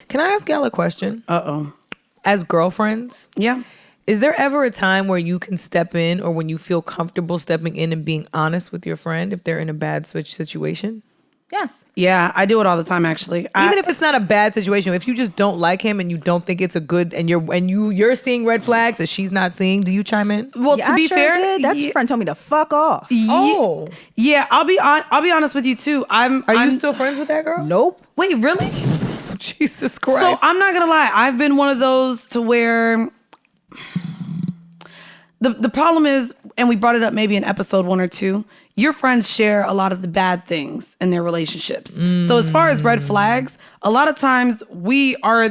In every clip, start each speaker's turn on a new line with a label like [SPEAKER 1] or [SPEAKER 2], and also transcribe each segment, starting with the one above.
[SPEAKER 1] Can I ask y'all a question?
[SPEAKER 2] Uh-oh.
[SPEAKER 1] As girlfriends,
[SPEAKER 2] yeah,
[SPEAKER 1] is there ever a time where you can step in or when you feel comfortable stepping in and being honest with your friend if they're in a bad situation?
[SPEAKER 3] Yes.
[SPEAKER 2] Yeah, I do it all the time, actually.
[SPEAKER 1] Even if it's not a bad situation, if you just don't like him and you don't think it's a good, and you're seeing red flags that she's not seeing, do you chime in?
[SPEAKER 2] Well, to be fair,
[SPEAKER 3] did. That's your friend told me to fuck off.
[SPEAKER 2] Yeah, I'll be honest with you too.
[SPEAKER 1] Are you still friends with that girl?
[SPEAKER 3] Nope.
[SPEAKER 2] Wait, really?
[SPEAKER 1] Jesus Christ.
[SPEAKER 2] So I'm not gonna lie. I've been one of those to where the problem is, and we brought it up maybe in episode 1 or 2. Your friends share a lot of the bad things in their relationships. So as far as red flags, a lot of times we are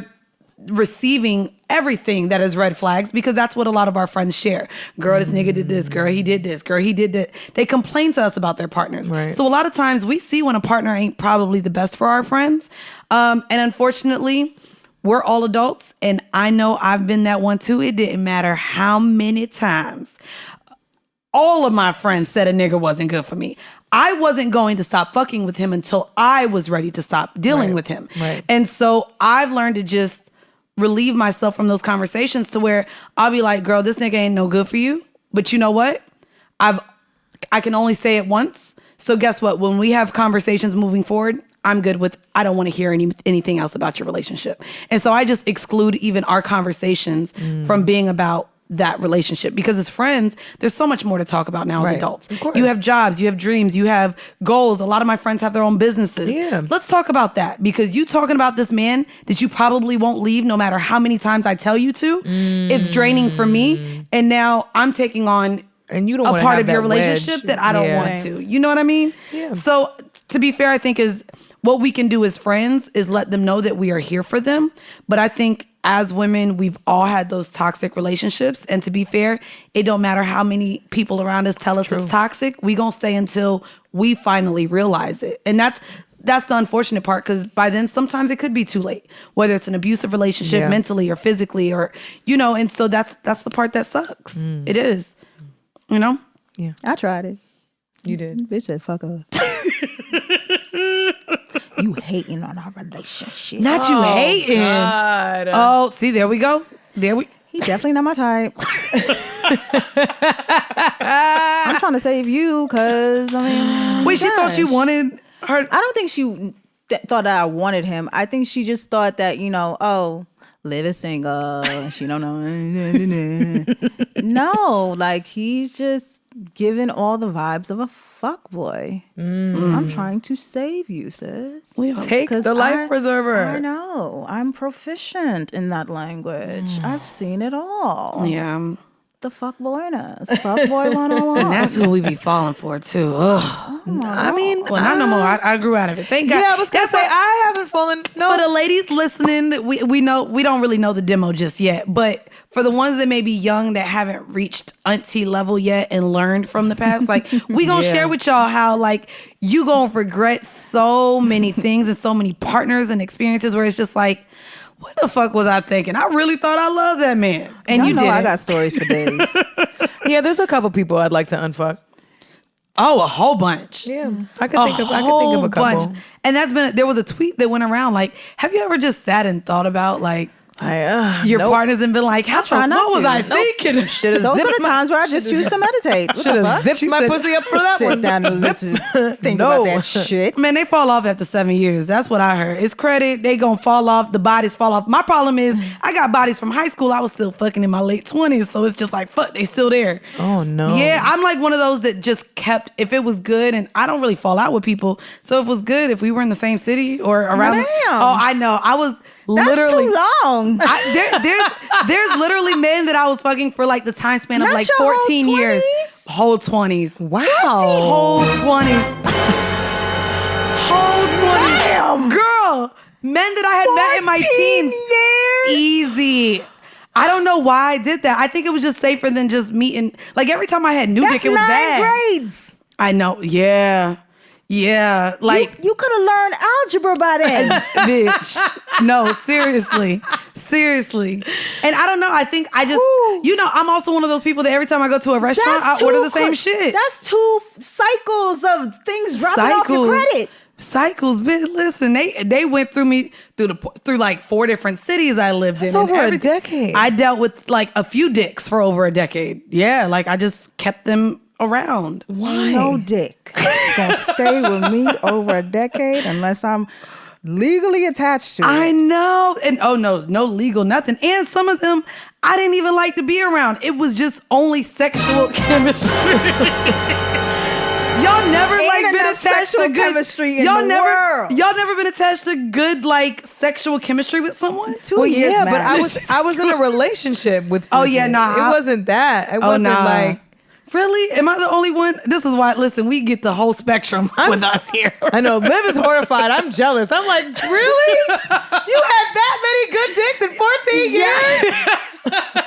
[SPEAKER 2] receiving everything that is red flags because that's what a lot of our friends share. Girl, this nigga did this. Girl, he did this. Girl, he did that. They complain to us about their partners.
[SPEAKER 1] Right.
[SPEAKER 2] So a lot of times we see when a partner ain't probably the best for our friends. And unfortunately, we're all adults. And I know I've been that one too. It didn't matter how many times all of my friends said a nigga wasn't good for me. I wasn't going to stop fucking with him until I was ready to stop dealing with him.
[SPEAKER 1] Right.
[SPEAKER 2] And so I've learned to just relieve myself from those conversations to where I'll be like, girl, this nigga ain't no good for you. But you know what? I can only say it once. So guess what? When we have conversations moving forward, I'm good with, I don't want to hear anything else about your relationship. And so I just exclude even our conversations from being about that relationship, because as friends, there's so much more to talk about now as adults.
[SPEAKER 1] Of course.
[SPEAKER 2] You have jobs, you have dreams, you have goals. A lot of my friends have their own businesses.
[SPEAKER 1] Yeah.
[SPEAKER 2] Let's talk about that, because you talking about this man that you probably won't leave no matter how many times I tell you to. It's draining for me. And now I'm taking on
[SPEAKER 1] and you don't
[SPEAKER 2] a part
[SPEAKER 1] have
[SPEAKER 2] of your
[SPEAKER 1] that
[SPEAKER 2] relationship that I don't want to. You know what I mean?
[SPEAKER 1] Yeah.
[SPEAKER 2] So to be fair, I think is what we can do as friends is let them know that we are here for them. But I think as women, we've all had those toxic relationships. And to be fair, it don't matter how many people around us tell us it's toxic. We gonna stay until we finally realize it. And that's the unfortunate part, because by then sometimes it could be too late, whether it's an abusive relationship mentally or physically, or, you know, and so that's the part that sucks. It is, you know?
[SPEAKER 1] Yeah.
[SPEAKER 3] I tried it.
[SPEAKER 1] You did.
[SPEAKER 3] Bitch said fuck her. You hating on our relationship.
[SPEAKER 2] Not you hating.
[SPEAKER 1] God.
[SPEAKER 2] Oh, see, there we go.
[SPEAKER 3] He definitely not my type. I'm trying to save you, because, I mean...
[SPEAKER 2] Wait, she thought you wanted her...
[SPEAKER 3] I don't think she thought that I wanted him. I think she just thought that, you know, oh, Liv is single. She don't know. No, like, he's just giving all the vibes of a fuckboy. I'm trying to save you, sis.
[SPEAKER 1] Take the life preserver.
[SPEAKER 3] I know. I'm proficient in that language. I've seen it all.
[SPEAKER 2] Yeah.
[SPEAKER 3] The fuckboyness. Fuckboy 101.
[SPEAKER 2] And that's who we be falling for, too. Ugh.
[SPEAKER 1] I mean,
[SPEAKER 2] well, not no more. I grew out of it. Thank God.
[SPEAKER 1] Yeah, I was going to say, I haven't fallen. No.
[SPEAKER 2] For the ladies listening, we know we don't really know the demo just yet. But for the ones that may be young that haven't reached auntie level yet and learned from the past, like, we going to share with y'all how, like, you going to regret so many things and so many partners and experiences where it's just like, what the fuck was I thinking? I really thought I loved that man. And
[SPEAKER 3] y'all
[SPEAKER 2] you
[SPEAKER 3] know
[SPEAKER 2] did.
[SPEAKER 3] I got stories for days.
[SPEAKER 1] Yeah, there's a couple people I'd like to unfuck.
[SPEAKER 2] Oh, a whole bunch.
[SPEAKER 1] Yeah. I could think of a couple.
[SPEAKER 2] Bunch. And there was a tweet that went around like, have you ever just sat and thought about like your partners and been like, what was I thinking?
[SPEAKER 1] Should have
[SPEAKER 3] Those are the times where I just choose to meditate.
[SPEAKER 1] Should have zipped my pussy up for that one.
[SPEAKER 3] Sit down and think about that shit.
[SPEAKER 2] Man, they fall off after 7 years. That's what I heard. It's credit. They gonna fall off. The bodies fall off. My problem is I got bodies from high school. I was still fucking in my late 20s. So it's just like, fuck, they still there.
[SPEAKER 1] Oh, no.
[SPEAKER 2] Yeah, I'm like one of those that just kept, if it was good, and I don't really fall out with people. So if it was good, if we were in the same city or around.
[SPEAKER 3] Damn.
[SPEAKER 2] Oh, I know. I was
[SPEAKER 3] That's
[SPEAKER 2] literally
[SPEAKER 3] too long.
[SPEAKER 2] There's literally men that I was fucking for like the time span of
[SPEAKER 3] Not
[SPEAKER 2] like
[SPEAKER 3] your
[SPEAKER 2] 14
[SPEAKER 3] whole
[SPEAKER 2] years.
[SPEAKER 3] 20s?
[SPEAKER 2] Whole 20s.
[SPEAKER 1] Wow.
[SPEAKER 2] Whole 20s. Whole 20s.
[SPEAKER 3] Damn.
[SPEAKER 2] Girl, men that I had met in my teens.
[SPEAKER 3] years?
[SPEAKER 2] Easy. I don't know why I did that. I think it was just safer than just meeting. Like every time I had new dick, it was
[SPEAKER 3] 9
[SPEAKER 2] bad.
[SPEAKER 3] grades.
[SPEAKER 2] I know. Yeah. Yeah. Like
[SPEAKER 3] you could have learned algebra by then.
[SPEAKER 2] bitch. No, seriously. And I don't know. I think I just, I'm also one of those people that every time I go to a restaurant, I order the same shit.
[SPEAKER 3] That's 2 cycles of things dropping off your credit.
[SPEAKER 2] Cycles, bitch. Listen, they went through me through like 4 different cities I lived in.
[SPEAKER 1] That's over a decade.
[SPEAKER 2] I dealt with like a few dicks for over a decade. Yeah, like I just kept them around.
[SPEAKER 1] Why?
[SPEAKER 3] No dick gonna stay with me over a decade unless I'm legally attached to it.
[SPEAKER 2] I know. And no legal nothing. And some of them I didn't even like to be around. It was just only sexual chemistry. Y'all never like been attached to good
[SPEAKER 3] chemistry in
[SPEAKER 2] y'all
[SPEAKER 3] the
[SPEAKER 2] never
[SPEAKER 3] world.
[SPEAKER 2] y'all never been attached to good like sexual chemistry with someone?
[SPEAKER 3] 2 years,
[SPEAKER 1] yeah, but
[SPEAKER 3] max.
[SPEAKER 1] I was in a relationship with.
[SPEAKER 2] Oh, yeah,
[SPEAKER 1] people.
[SPEAKER 2] nah.
[SPEAKER 1] It wasn't that. It wasn't like.
[SPEAKER 2] Really? Am I the only one? This is why. Listen, we get the whole spectrum with us here.
[SPEAKER 1] I know. Liv is horrified. I'm jealous. I'm like, really? You had that many good dicks in 14 years?